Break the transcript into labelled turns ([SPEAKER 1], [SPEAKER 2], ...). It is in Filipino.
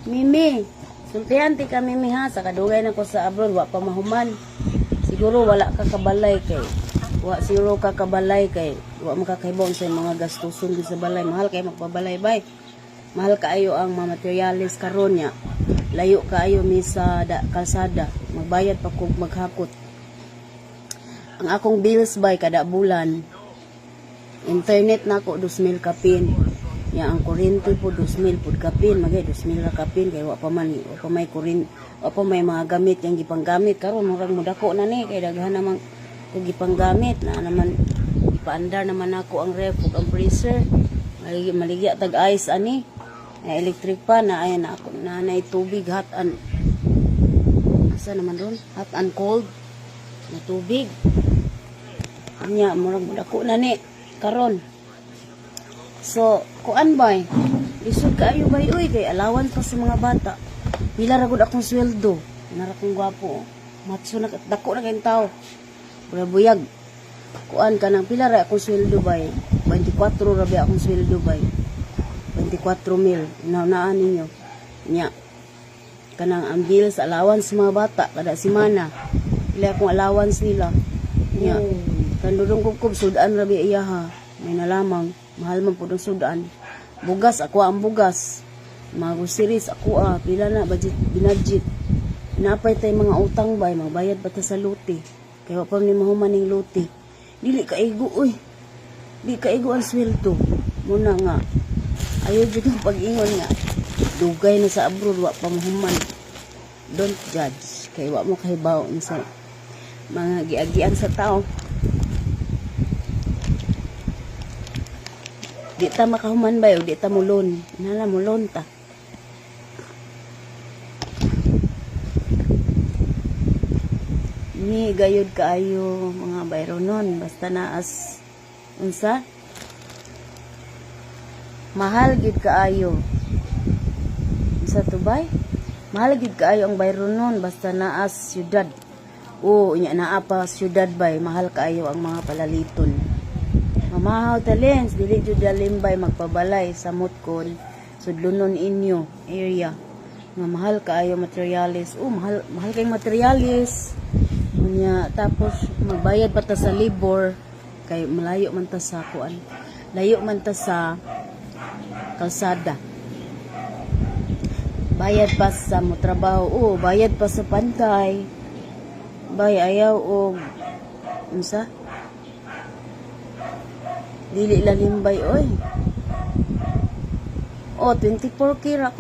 [SPEAKER 1] Mimi, sultihan ti ka Mimi ha, sa kadugay na ko sa abroad, wa pa mahuman. Siguro wala ka kabalay kay, siguro ka kabalay kay, wa makakaibon sa mga gastuson sa balay. Mahal kay magpabalay bay. Mahal kaayo ang mga materialis karon nya. Layo kaayo mi sa kalsada. Magbayad pa kog maghakot. Ang akong bills bay kada bulan. Internet na ko 2,000 kapin. Ya ang kuryente po 2,000 pud kapin, magay 2,000 ra kapin kay wa pa may kuryente, wa pa may mga gamit yang gipanggamit karon murag mudako na ni kay daghan naman kog gipanggamit na naman ipaandar naman ako ang ref ug ang freezer. Maligya tag ice ani. Electric pa na ayan ako na tubig hot and asa naman ron hot and cold na tubig. Anya murag mudako na ni karon. So, kuan bay? Lisod kaayo bay uy kay alawan pa sa mga bata. Pila ra gud akong sweldo. Nara kong gwapo. Matso na dako na kayong tao. Buyag. Kuan ka nang pila ra akong sweldo bay? 24 ra ba akong sweldo bay? 24,000. Naan ninyo. Nya. Kanang ang bills allowance sa mga bata kada semana. Pila akong allowance nila. Nya. Kandudong kukob sudan ra bi iyaha. May nalamang mahal man po ng sudan. Bugas, ako ang bugas. Mga groceries, ako pila na, binadget. Napay tayo mga utang ba, magbayad pa ta sa luti. Kaya pa ni mahuman ng luti. Dili kaigo, uy. Dili kaigo ang sweldo. Muna nga. Ayaw dyan ang pag-ingon nga. Dugay na sa abroad, wa pa mahuman. Don't judge. Kaya wa mo kahibaw sa mga giagian sa tao. Di ta makahuman ba o di ta mulon. Nala mulon ta. Ni gayud kaayo mga bayronon basta naas unsa? Mahal gid kaayo. Unsa to bay? Mahal gid kaayo ang bayronon basta naas syudad. O nya naa pa syudad bay, mahal kaayo ang mga palaliton. Mamahaw talents, dili jud limbay magpabalay sa mutkon sudlunon inyo area. Nga mahal kaayo materialis. Mahal kay materialis. Unya tapos magbayad pa ta sa labor kay malayo man ta sa kuan. Layo man ta sa kalsada. Bayad pa sa mo trabaho. Bayad pa sa pantay. Bay ayaw og unsa? Dili lalimbay oy. 24K ra kung